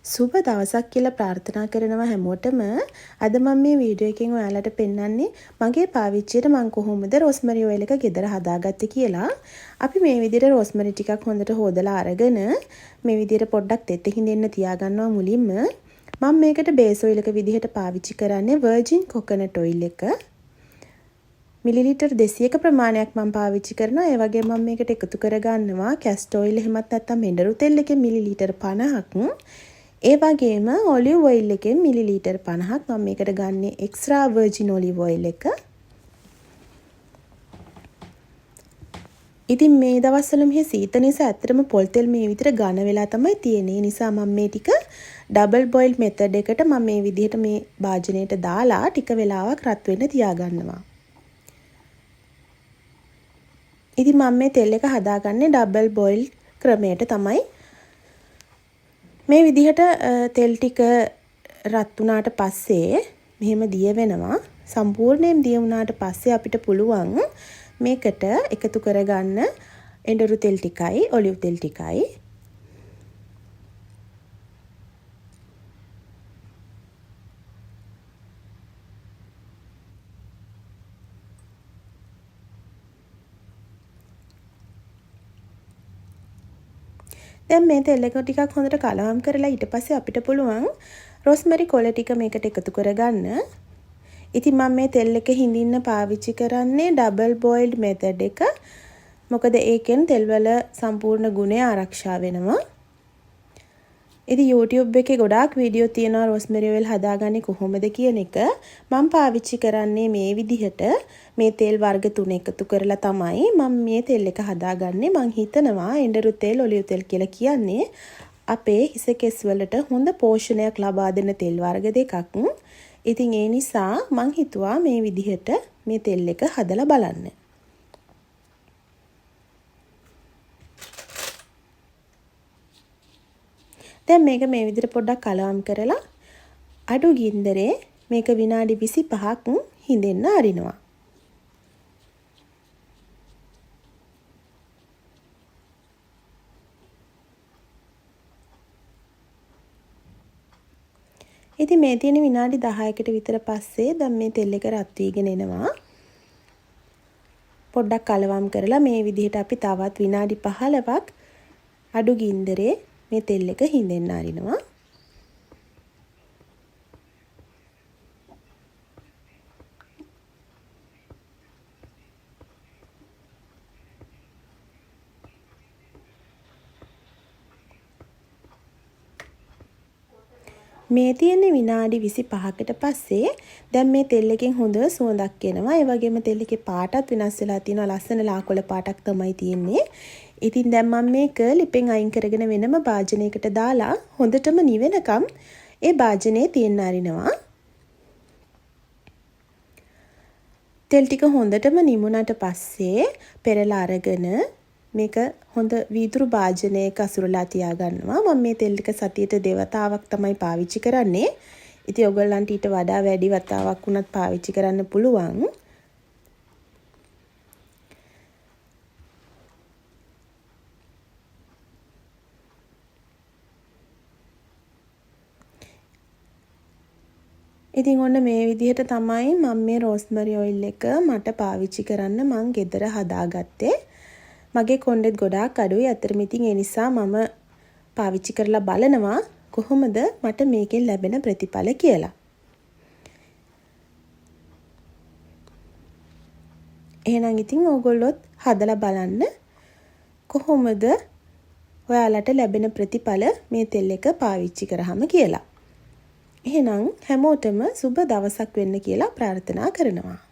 සුබ දවසක් කියලා ප්‍රාර්ථනා කරනවා හැමෝටම. අද මම මේ වීඩියෝ එකෙන් ඔයාලට පෙන්නන්නේ මගේ පාවිච්චියට මම කොහොමද රෝස්මරි ඔයිල් එක ගෙදර හදාගත්තේ කියලා. අපි මේ විදිහට රෝස්මරි ටිකක් හොඳට හොදලා අරගෙන මේ විදිහට පොඩ්ඩක් තෙත හිඳෙන්න තියාගන්නවා මුලින්ම. මම මේකට බේස් ඔයිල් එක විදිහට පාවිච්චි කරන්නේ වර්ජින් කොකනට් ඔයිල් එක. මිලිලිටර් 200ක ප්‍රමාණයක් මම පාවිච්චි කරනවා. ඒ වගේම මම මේකට එකතු කරගන්නවා කැස්ටර් ඔයිල් එහෙමත් නැත්නම් මෙඬරු තෙල් එකේ මිලිලිටර් 50ක්. ඒ වගේම ඔලිව් ඔයිල් එකෙන් මිලිලිටර් 50ක් මම මේකට ගන්නේ එක්ස්ට්‍රා වර්ජින් ඔලිව් ඔයිල් එක. ඉතින් මේ දවස්වල මෙහි සීත නිසා ඇත්තටම පොල් තෙල් මේ විදිහට ඝන වෙලා තමයි තියෙන්නේ. ඒ නිසා මම මේ ටික ඩබල් බොයිල් මෙතඩ් එකට මම මේ විදිහට මේ භාජනයට දාලා ටික වෙලාවක් රත් වෙන්න තියාගන්නවා. ඉතින් මම මේ තෙල් එක හදාගන්නේ ඩබල් බොයිල් ක්‍රමයට තමයි. මේ විදිහට තෙල් ටික රත් වුණාට පස්සේ මෙහෙම දිය වෙනවා. සම්පූර්ණයෙන් දිය වුණාට පස්සේ අපිට පුළුවන් මේකට එකතු කරගන්න එඬරු තෙල් ටිකයි ඔලිව් තෙල් ටිකයි. දැන් මේ තෙල් එක ටිකක් හොඳට කලවම් කරලා ඊට පස්සේ අපිට පුළුවන් රෝස්මරි කොළ ටික මේකට එකතු කරගන්න. ඉතින් මම මේ තෙල් එක හිඳින්න පාවිච්චි කරන්නේ ඩබල් බොයිල්ඩ් මෙතඩ් එක. මොකද ඒකෙන් තෙල් වල සම්පූර්ණ ගුණය ආරක්ෂා වෙනවා. ඉතින් YouTube එකේ ගොඩාක් වීඩියෝ තියෙනවා රෝස්මරි ඔයිල් හදාගන්නේ කොහොමද කියන එක. මම පාවිච්චි කරන්නේ මේ විදිහට මේ තෙල් වර්ග තුන එකතු කරලා තමයි මම මේ තෙල් එක හදාගන්නේ. මං හිතනවා එඬරු තෙල් ඔලිව් තෙල් කියලා කියන්නේ අපේ හිස කෙස් වලට හොඳ පෝෂණයක් ලබා දෙන තෙල් වර්ග දෙකක්. ඉතින් ඒ නිසා මං හිතුවා මේ විදිහට මේ තෙල් එක හදලා බලන්න. දැන් මේක මේ විදිහට පොඩ්ඩක් කලවම් කරලා අඩු ගින්දරේ මේක විනාඩි 25ක් හිඳෙන්න අරිනවා. ඉතින් මේ තියෙන විනාඩි 10කට විතර පස්සේ දැන් මේ තෙල් එක රත් වීගෙන එනවා. පොඩ්ඩක් කලවම් කරලා මේ විදිහට අපි තවත් විනාඩි 15ක් අඩු ගින්දරේ මේ තෙල් එක හිඳෙන්න අරිනවා. මේ තියෙන්නේ විනාඩි 25කට පස්සේ දැන් මේ තෙල් එකෙන් හොඳ සුවඳක් එනවා. ඒ වගේම තෙල් එකේ පාටත් වෙනස් වෙලා තියෙනවා. ලස්සන ලාකොළ පාටක් තමයි තියෙන්නේ. ඉතින් දැන් මම මේක ලිපෙන් අයින් කරගෙන වෙනම භාජනයකට දාලා හොඳටම නිවෙනකම් ඒ භාජනයේ තියන්න අරිනවා. තෙල් ටික හොඳටම නිමුණට පස්සේ පෙරලා අරගෙන මේක හොඳ වීදුරු භාජනයක අසුරලා තියාගන්නවා. මම මේ තෙල් ටික සතියට දෙවතාවක් තමයි පාවිච්චි කරන්නේ. ඉතින් ඔයගොල්ලන්ට ඊට වඩා වැඩි වතාවක් වුණත් පාවිච්චි කරන්න පුළුවන්. ඉතින් ඔන්න මේ විදිහට තමයි මම මේ රෝස්මරි ඔයිල් එක මට පාවිච්චි කරන්න මං ගෙදර හදාගත්තේ. මගේ කොණ්ඩෙත් ගොඩාක් අඩුයි. අතරම ඉතින් ඒ නිසා මම පාවිච්චි කරලා බලනවා කොහොමද මට මේකෙන් ලැබෙන ප්‍රතිඵල කියලා. එහෙනම් ඉතින් ඕගොල්ලොත් හදලා බලන්න කොහොමද ඔයාලට ලැබෙන ප්‍රතිඵල මේ තෙල් එක පාවිච්චි කරාම කියලා. එහෙනම් හැමෝටම සුබ දවසක් වෙන්න කියලා ප්‍රාර්ථනා කරනවා.